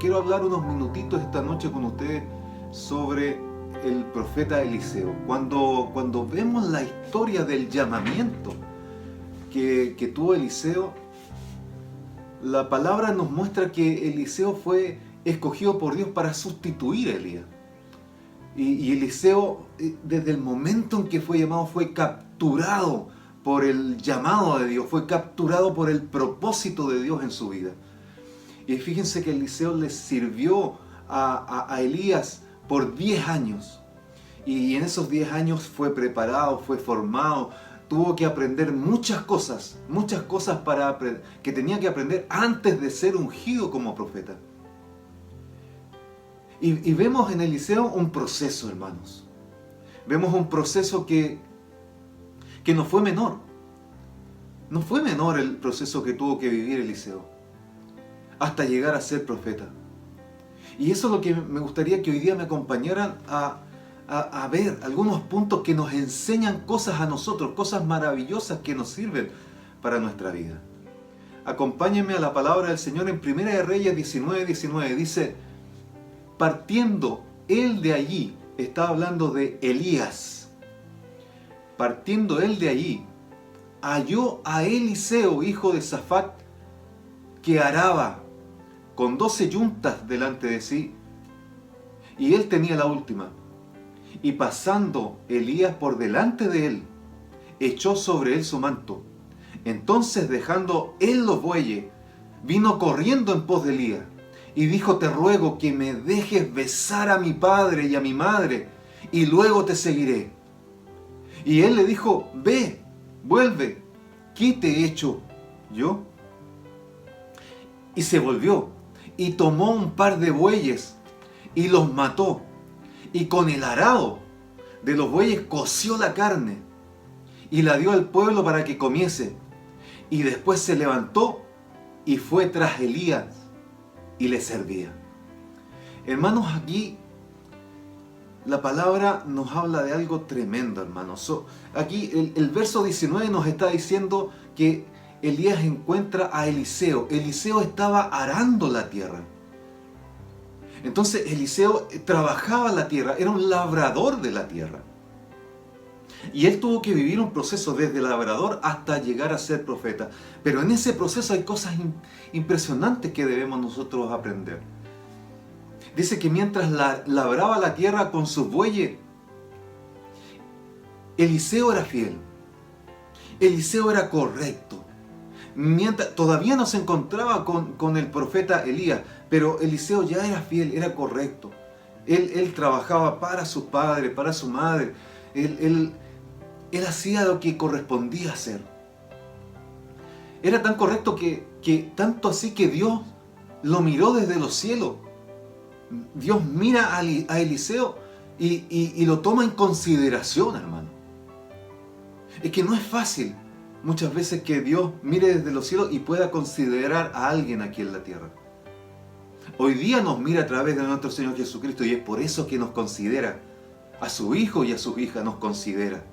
quiero hablar unos minutitos esta noche con ustedes sobre el profeta Eliseo. Cuando vemos la historia del llamamiento que tuvo Eliseo, la palabra nos muestra que Eliseo fue escogido por Dios para sustituir a Elías. Y Eliseo, desde el momento en que fue llamado, fue capturado por el llamado de Dios, fue capturado por el propósito de Dios en su vida. Y fíjense que Eliseo le sirvió a Elías por 10 años. Y en esos 10 años fue preparado, fue formado, tuvo que aprender muchas cosas que tenía que aprender antes de ser ungido como profeta. Y vemos en Eliseo un proceso, hermanos. Vemos un proceso que no fue menor. No fue menor el proceso que tuvo que vivir Eliseo hasta llegar a ser profeta. Y eso es lo que me gustaría que hoy día me acompañaran a ver algunos puntos que nos enseñan cosas a nosotros, cosas maravillosas que nos sirven para nuestra vida. Acompáñenme a la palabra del Señor en 1 de Reyes 19:19. Dice: partiendo él de allí, está hablando de Elías, partiendo él de allí, halló a Eliseo, hijo de Safat, que araba con 12 yuntas delante de sí, y él tenía la última. Y pasando Elías por delante de él, echó sobre él su manto. Entonces, dejando él los bueyes, vino corriendo en pos de Elías, y dijo: te ruego que me dejes besar a mi padre y a mi madre, y luego te seguiré. Y él le dijo: ve, vuelve, ¿qué te he hecho yo? Y se volvió, y tomó un par de bueyes, y los mató, y con el arado de los bueyes coció la carne, y la dio al pueblo para que comiese. Y después se levantó, y fue tras Elías, y le servía. Hermanos, aquí la palabra nos habla de algo tremendo, hermanos. Aquí el verso 19 nos está diciendo que Elías encuentra a Eliseo. Eliseo estaba arando la tierra. Entonces Eliseo trabajaba la tierra, era un labrador de la tierra. Y él tuvo que vivir un proceso desde labrador hasta llegar a ser profeta. Pero en ese proceso hay cosas impresionantes que debemos nosotros aprender. Dice que mientras labraba la tierra con sus bueyes, Eliseo era fiel. Eliseo era correcto. Todavía no se encontraba con el profeta Elías, pero Eliseo ya era fiel, era correcto. Él trabajaba para su padre, para su madre. Él hacía lo que correspondía hacer. Era tan correcto que tanto así que Dios lo miró desde los cielos. Dios mira a Eliseo y lo toma en consideración, hermano. Es que no es fácil muchas veces que Dios mire desde los cielos y pueda considerar a alguien aquí en la tierra. Hoy día nos mira a través de nuestro Señor Jesucristo, y es por eso que nos considera. A su hijo y a su hija nos considera.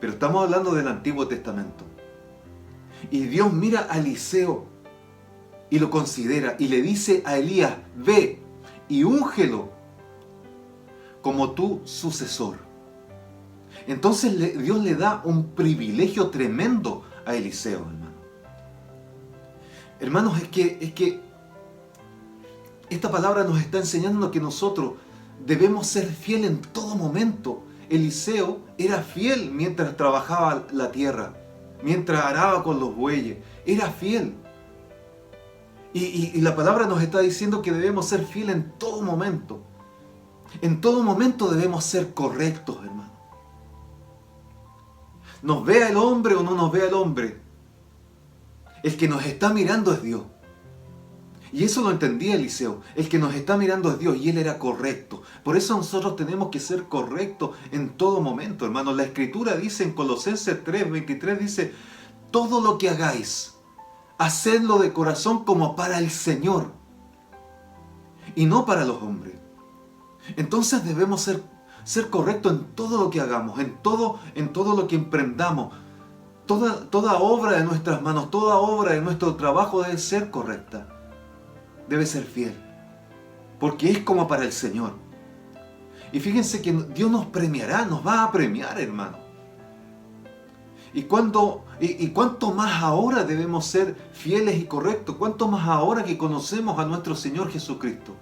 Pero estamos hablando del Antiguo Testamento. Y Dios mira a Eliseo y lo considera y le dice a Elías: ve y úngelo como tu sucesor. Entonces Dios le da un privilegio tremendo a Eliseo, hermano. Hermanos, es que esta palabra nos está enseñando que nosotros debemos ser fieles en todo momento. Eliseo era fiel mientras trabajaba la tierra, mientras araba con los bueyes. Era fiel. Y la palabra nos está diciendo que debemos ser fieles en todo momento. En todo momento debemos ser correctos, hermano. Nos vea el hombre o no nos vea el hombre, el que nos está mirando es Dios. Y eso lo entendía Eliseo. El que nos está mirando es Dios, y él era correcto. Por eso nosotros tenemos que ser correctos en todo momento, hermanos. La Escritura dice en Colosenses 3:23, dice: todo lo que hagáis, hacedlo de corazón como para el Señor y no para los hombres. Entonces debemos ser correctos en todo lo que hagamos, en todo lo que emprendamos. Toda obra de nuestras manos, toda obra de nuestro trabajo debe ser correcta. Debe ser fiel. porque es como para el Señor. Y fíjense que Dios nos premiará, nos va a premiar, hermano. Y cuánto más ahora debemos ser fieles y correctos, cuánto más ahora que conocemos a nuestro Señor Jesucristo.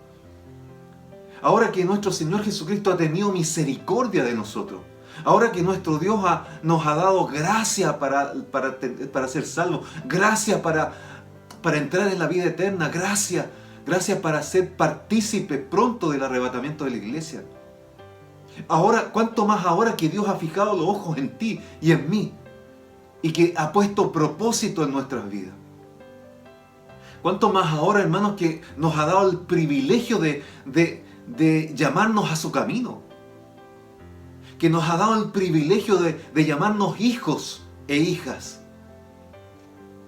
Ahora que nuestro Señor Jesucristo ha tenido misericordia de nosotros. Ahora que nuestro Dios nos ha dado gracia para ser salvos. Gracia para entrar en la vida eterna. Gracia para ser partícipe pronto del arrebatamiento de la iglesia. Ahora, cuánto más ahora que Dios ha fijado los ojos en ti y en mí. Y que ha puesto propósito en nuestras vidas. Cuánto más ahora, hermanos, que nos ha dado el privilegio de llamarnos a su camino. Que nos ha dado el privilegio de llamarnos hijos e hijas.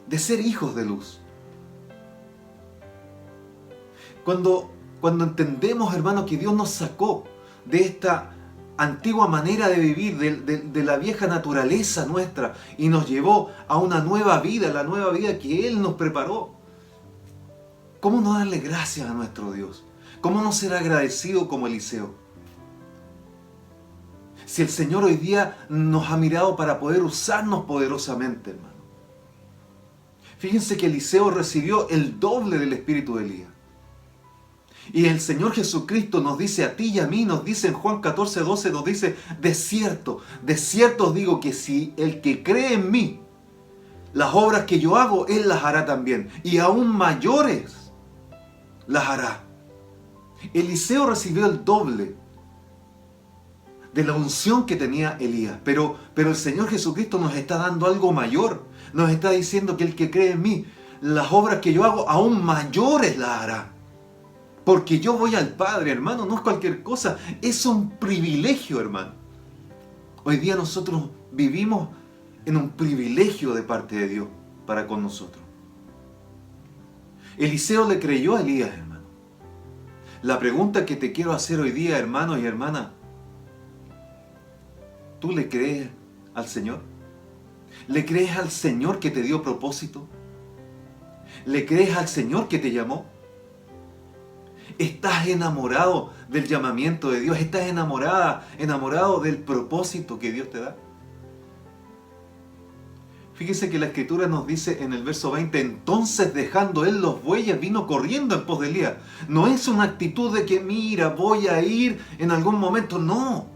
De ser hijos de luz. Cuando entendemos, hermanos, que Dios nos sacó de esta antigua manera de vivir, de la vieja naturaleza nuestra, y nos llevó a una nueva vida, la nueva vida que Él nos preparó. ¿Cómo no darle gracias a nuestro Dios? ¿Cómo no ser agradecido como Eliseo? Si el Señor hoy día nos ha mirado para poder usarnos poderosamente, hermano. Fíjense que Eliseo recibió el doble del espíritu de Elías. Y el Señor Jesucristo nos dice a ti y a mí, nos dice en Juan 14:12, nos dice, de cierto os digo que si el que cree en mí, las obras que yo hago, Él las hará también. Y aún mayores las hará. Eliseo recibió el doble de la unción que tenía Elías. Pero el Señor Jesucristo nos está dando algo mayor. Nos está diciendo que el que cree en mí, las obras que yo hago, aún mayores las hará. Porque yo voy al Padre, hermano, no es cualquier cosa. Es un privilegio, hermano. Hoy día nosotros vivimos en un privilegio de parte de Dios para con nosotros. Eliseo le creyó a Elías, hermano. La pregunta que te quiero hacer hoy día, hermano y hermana, ¿tú le crees al Señor? ¿Le crees al Señor que te dio propósito? ¿Le crees al Señor que te llamó? ¿Estás enamorado del llamamiento de Dios? ¿Estás enamorado del propósito que Dios te da? Fíjese que la Escritura nos dice en el verso 20, entonces dejando él los bueyes vino corriendo en pos de Elías. No es una actitud de que mira, voy a ir en algún momento, no.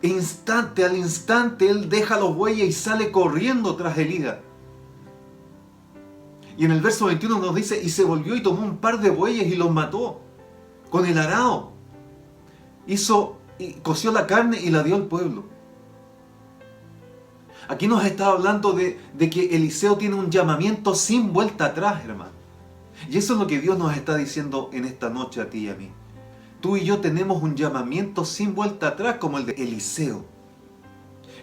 Al instante él deja los bueyes y sale corriendo tras Elías. Y en el verso 21 nos dice, y se volvió y tomó un par de bueyes y los mató con el arado. Coció la carne y la dio al pueblo. Aquí nos está hablando de que Eliseo tiene un llamamiento sin vuelta atrás, hermano. Y eso es lo que Dios nos está diciendo en esta noche a ti y a mí. Tú y yo tenemos un llamamiento sin vuelta atrás como el de Eliseo.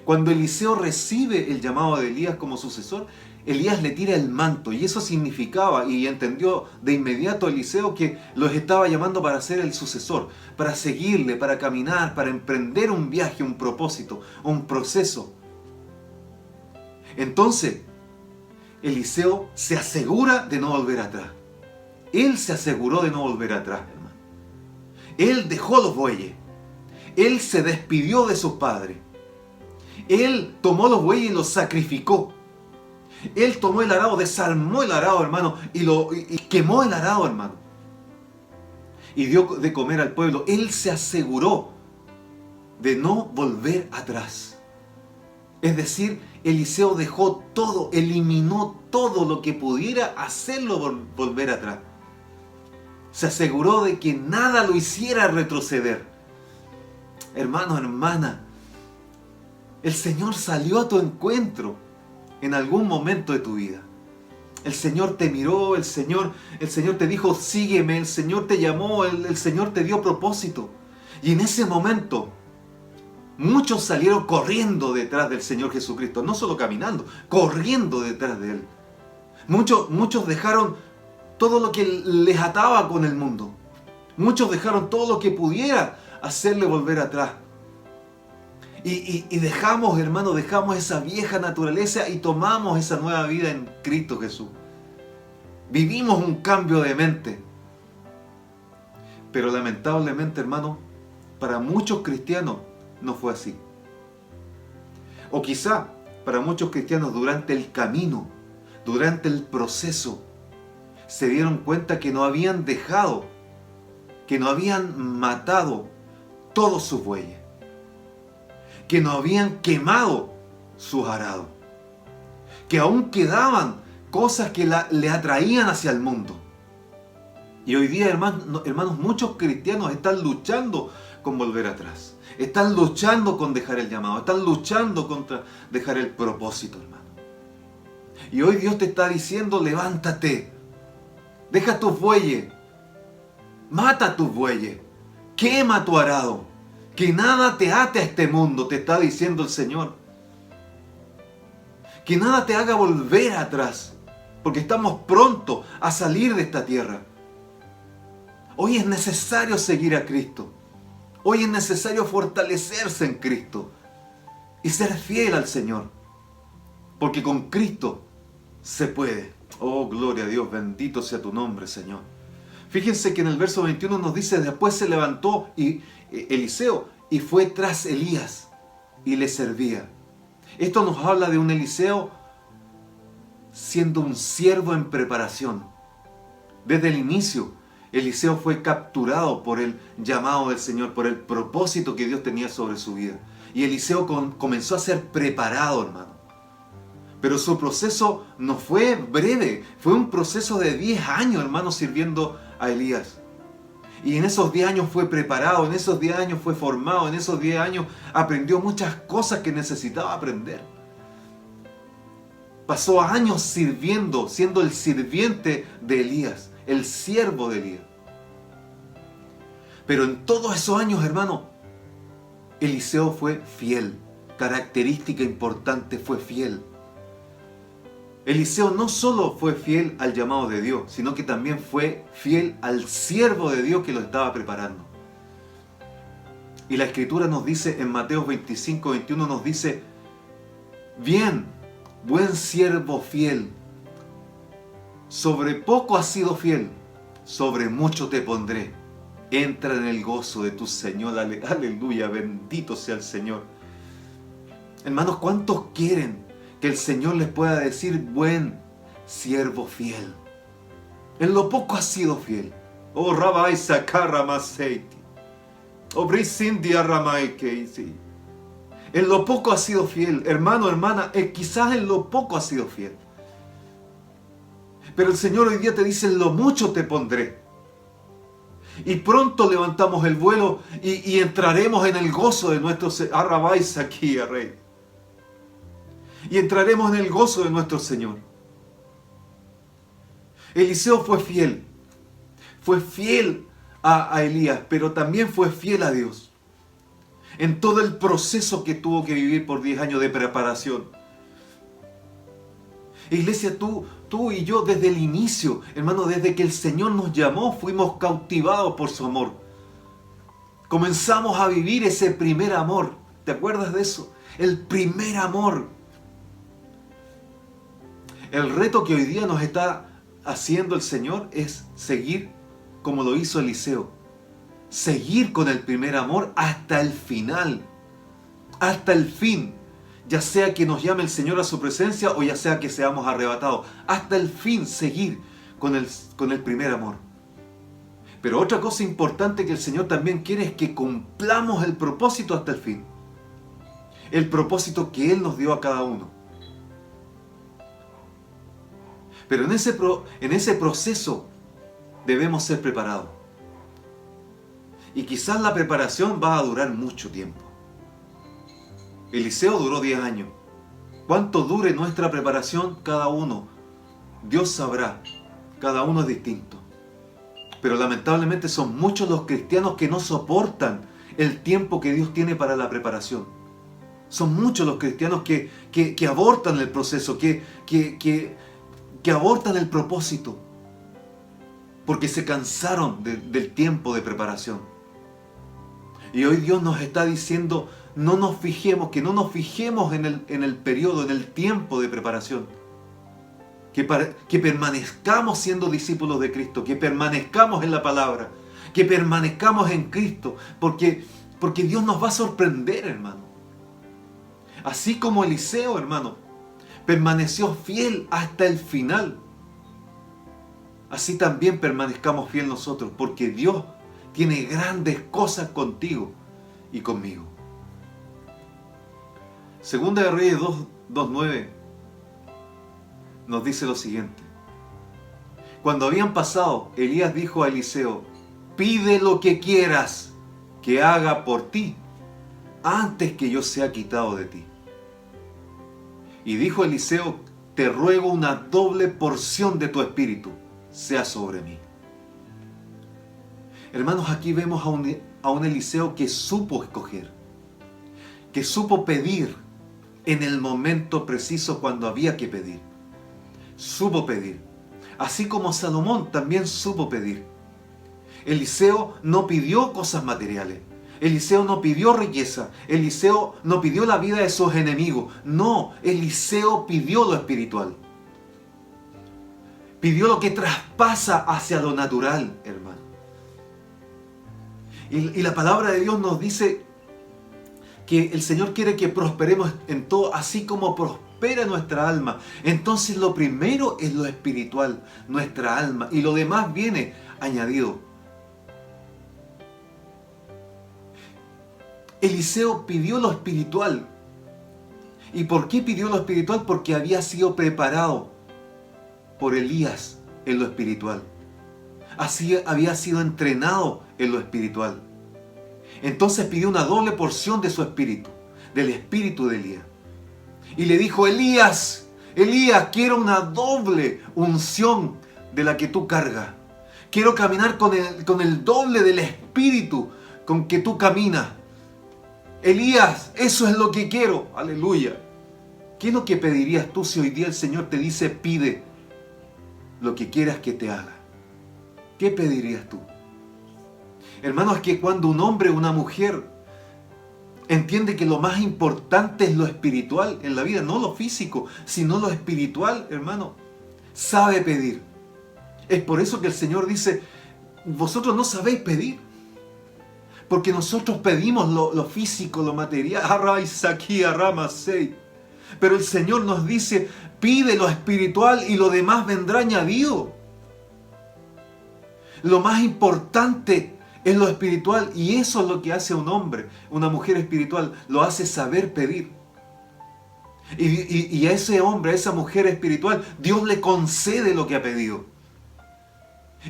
Cuando Eliseo recibe el llamado de Elías como sucesor, Elías le tira el manto y eso significaba, y entendió de inmediato Eliseo que los estaba llamando para ser el sucesor, para seguirle, para caminar, para emprender un viaje, un propósito, un proceso. Entonces, Eliseo se asegura de no volver atrás. Él se aseguró de no volver atrás, hermano. Él dejó los bueyes. Él se despidió de sus padres. Él tomó los bueyes y los sacrificó. Él tomó el arado, desarmó el arado, hermano, y quemó el arado, hermano. Y dio de comer al pueblo. Él se aseguró de no volver atrás. Es decir, Eliseo dejó todo, eliminó todo lo que pudiera hacerlo volver atrás. Se aseguró de que nada lo hiciera retroceder. Hermano, hermana, el Señor salió a tu encuentro en algún momento de tu vida. El Señor te miró, el Señor te dijo, sígueme, el Señor te llamó, el Señor te dio propósito. Y en ese momento, muchos salieron corriendo detrás del Señor Jesucristo, no solo caminando, corriendo detrás de Él. Muchos dejaron todo lo que les ataba con el mundo. Muchos dejaron todo lo que pudiera hacerle volver atrás. Y dejamos, hermano, dejamos esa vieja naturaleza y tomamos esa nueva vida en Cristo Jesús. Vivimos un cambio de mente. Pero lamentablemente, hermano, para muchos cristianos no fue así. O quizá para muchos cristianos durante el camino, durante el proceso, se dieron cuenta que no habían dejado, que no habían matado todos sus bueyes, que no habían quemado sus arados, que aún quedaban cosas que le atraían hacia el mundo. Y hoy día, hermanos, muchos cristianos están luchando con volver atrás. Están luchando con dejar el llamado. Están luchando contra dejar el propósito, hermano. Y hoy Dios te está diciendo, levántate. Deja tus bueyes. Mata tus bueyes. Quema tu arado. Que nada te ate a este mundo, te está diciendo el Señor. Que nada te haga volver atrás. Porque estamos prontos a salir de esta tierra. Hoy es necesario seguir a Cristo. Hoy es necesario fortalecerse en Cristo y ser fiel al Señor. Porque con Cristo se puede. Oh, gloria a Dios, bendito sea tu nombre, Señor. Fíjense que en el verso 21 nos dice, después se levantó Eliseo y fue tras Elías y le servía. Esto nos habla de un Eliseo siendo un siervo en preparación. Desde el inicio, Eliseo fue capturado por el llamado del Señor, por el propósito que Dios tenía sobre su vida. Y Eliseo comenzó a ser preparado, hermano. Pero su proceso no fue breve, fue un proceso de 10 años, hermano, sirviendo a Elías. Y en esos 10 años fue preparado, en esos 10 años fue formado, en esos 10 años aprendió muchas cosas que necesitaba aprender. Pasó años sirviendo, siendo el sirviente de Elías, el siervo de Elías. Pero en todos esos años, hermano, Eliseo fue fiel. Característica importante, fue fiel. Eliseo no solo fue fiel al llamado de Dios, sino que también fue fiel al siervo de Dios que lo estaba preparando. Y la Escritura nos dice en Mateo 25, 21 nos dice, bien, buen siervo fiel, sobre poco has sido fiel, sobre mucho te pondré. Entra en el gozo de tu Señor. Aleluya, bendito sea el Señor. Hermanos, ¿cuántos quieren que el Señor les pueda decir, buen siervo fiel? En lo poco has sido fiel. Oh, Rabbi Sakaramaseiti. Oh, Brisindia Ramai Keisi. En lo poco has sido fiel. Hermano, hermana, quizás en lo poco has sido fiel. Pero el Señor hoy día te dice, en lo mucho te pondré. Y pronto levantamos el vuelo y entraremos en el gozo de nuestro Señor. Aquí, Rey. Y entraremos en el gozo de nuestro Señor. Eliseo fue fiel. Fue fiel a Elías, pero también fue fiel a Dios. En todo el proceso que tuvo que vivir por 10 años de preparación. Iglesia, tú y yo desde el inicio, hermano, desde que el Señor nos llamó, fuimos cautivados por su amor. Comenzamos a vivir ese primer amor. ¿Te acuerdas de eso? El primer amor. El reto que hoy día nos está haciendo el Señor es seguir como lo hizo Eliseo. Seguir con el primer amor hasta el final. Hasta el fin. Ya sea que nos llame el Señor a su presencia o ya sea que seamos arrebatados. Hasta el fin seguir con el primer amor. Pero otra cosa importante que el Señor también quiere es que cumplamos el propósito hasta el fin. El propósito que Él nos dio a cada uno. Pero en ese proceso debemos ser preparados. Y quizás la preparación va a durar mucho tiempo. Eliseo duró 10 años. ¿Cuánto dure nuestra preparación? Cada uno, Dios sabrá. Cada uno es distinto. Pero lamentablemente son muchos los cristianos que no soportan el tiempo que Dios tiene para la preparación. Son muchos los cristianos que abortan el proceso, que abortan el propósito. Porque se cansaron del tiempo de preparación. Y hoy Dios nos está diciendo, que no nos fijemos en el periodo, en el tiempo de preparación. Que permanezcamos siendo discípulos de Cristo, que permanezcamos en la palabra, que permanezcamos en Cristo, porque Dios nos va a sorprender, hermano. Así como Eliseo, hermano, permaneció fiel hasta el final, así también permanezcamos fiel nosotros, porque Dios tiene grandes cosas contigo y conmigo. Segunda de Reyes 2:9 nos dice lo siguiente. Cuando habían pasado, Elías dijo a Eliseo: pide lo que quieras que haga por ti, antes que yo sea quitado de ti. Y dijo Eliseo: te ruego una doble porción de tu espíritu sea sobre mí. Hermanos, aquí vemos a un Eliseo que supo escoger, que supo pedir en el momento preciso cuando había que pedir. Supo pedir. Así como Salomón también supo pedir. Eliseo no pidió cosas materiales. Eliseo no pidió riqueza. Eliseo no pidió la vida de sus enemigos. No, Eliseo pidió lo espiritual. Pidió lo que traspasa hacia lo natural, hermano. Y la palabra de Dios nos dice que el Señor quiere que prosperemos en todo, así como prospera nuestra alma. Entonces lo primero es lo espiritual, nuestra alma, y lo demás viene añadido. Eliseo pidió lo espiritual. ¿Y por qué pidió lo espiritual? Porque había sido preparado por Elías en lo espiritual. Así había sido entrenado en lo espiritual. Entonces pidió una doble porción de su espíritu, del espíritu de Elías. Y le dijo: Elías, quiero una doble unción de la que tú cargas. Quiero caminar con el doble del espíritu con que tú caminas. Elías, eso es lo que quiero. Aleluya. ¿Qué es lo que pedirías tú si hoy día el Señor te dice: pide lo que quieras que te haga? ¿Qué pedirías tú? Hermanos, es que cuando un hombre o una mujer entiende que lo más importante es lo espiritual en la vida, no lo físico, sino lo espiritual, hermano, sabe pedir. Es por eso que el Señor dice: vosotros no sabéis pedir. Porque nosotros pedimos lo físico, lo material. Pero el Señor nos dice: pide lo espiritual y lo demás vendrá añadido. Lo más importante es lo espiritual, y eso es lo que hace un hombre, una mujer espiritual, lo hace saber pedir. Y a ese hombre, a esa mujer espiritual, Dios le concede lo que ha pedido.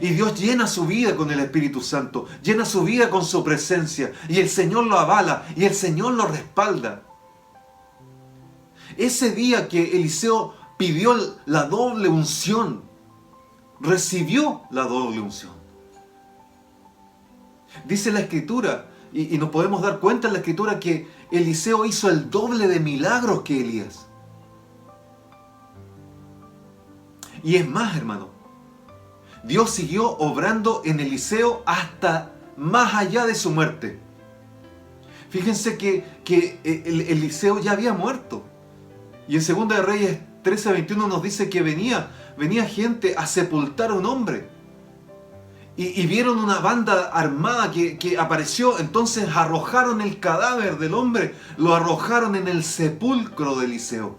Y Dios llena su vida con el Espíritu Santo, llena su vida con su presencia, y el Señor lo avala, y el Señor lo respalda. Ese día que Eliseo pidió la doble unción, recibió la doble unción. Dice la Escritura, y nos podemos dar cuenta en la Escritura, que Eliseo hizo el doble de milagros que Elías. Y es más, hermano, Dios siguió obrando en Eliseo hasta más allá de su muerte. Fíjense que Eliseo ya había muerto. Y en 2 de Reyes 13:21 nos dice que venía gente a sepultar a un hombre. Y vieron una banda armada que apareció. Entonces arrojaron el cadáver del hombre, lo arrojaron en el sepulcro de Eliseo.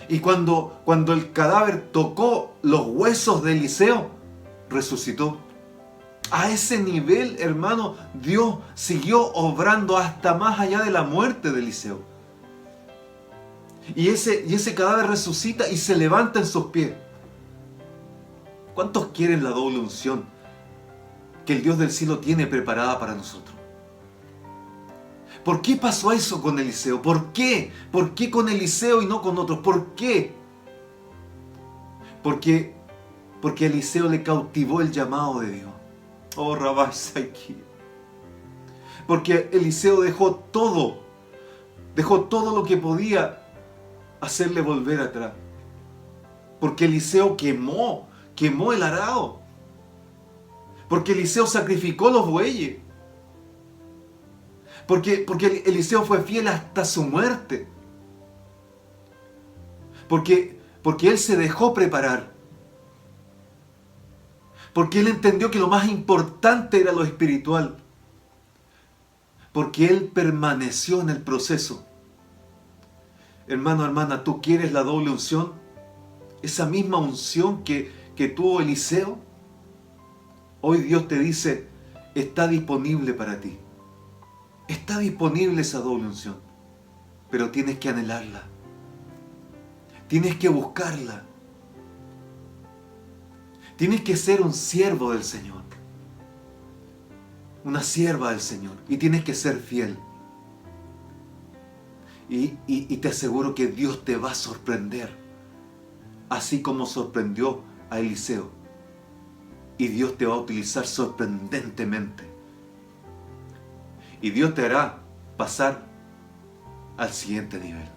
Y cuando el cadáver tocó los huesos de Eliseo, resucitó. A ese nivel, hermano, Dios siguió obrando hasta más allá de la muerte de Eliseo. Y ese cadáver resucita y se levanta en sus pies. ¿Cuántos quieren la doble unción que el Dios del cielo tiene preparada para nosotros? ¿Por qué pasó eso con Eliseo? ¿Por qué? ¿Por qué con Eliseo y no con otros? ¿Por qué? Porque Eliseo le cautivó el llamado de Dios. Oh, Rabbi Saiki. Porque Eliseo dejó todo lo que podía hacerle volver atrás. Porque Eliseo quemó el arado. Porque Eliseo sacrificó los bueyes. Porque Eliseo fue fiel hasta su muerte. Porque él se dejó preparar. Porque él entendió que lo más importante era lo espiritual. Porque él permaneció en el proceso. Hermano, hermana, ¿tú quieres la doble unción? Esa misma unción que tuvo Eliseo. Hoy Dios te dice, está disponible para ti. Está disponible esa doble unción. Pero tienes que anhelarla. Tienes que buscarla. Tienes que ser un siervo del Señor. Una sierva del Señor. Y tienes que ser fiel. Y te aseguro que Dios te va a sorprender. Así como sorprendió a Eliseo. Y Dios te va a utilizar sorprendentemente. Y Dios te hará pasar al siguiente nivel.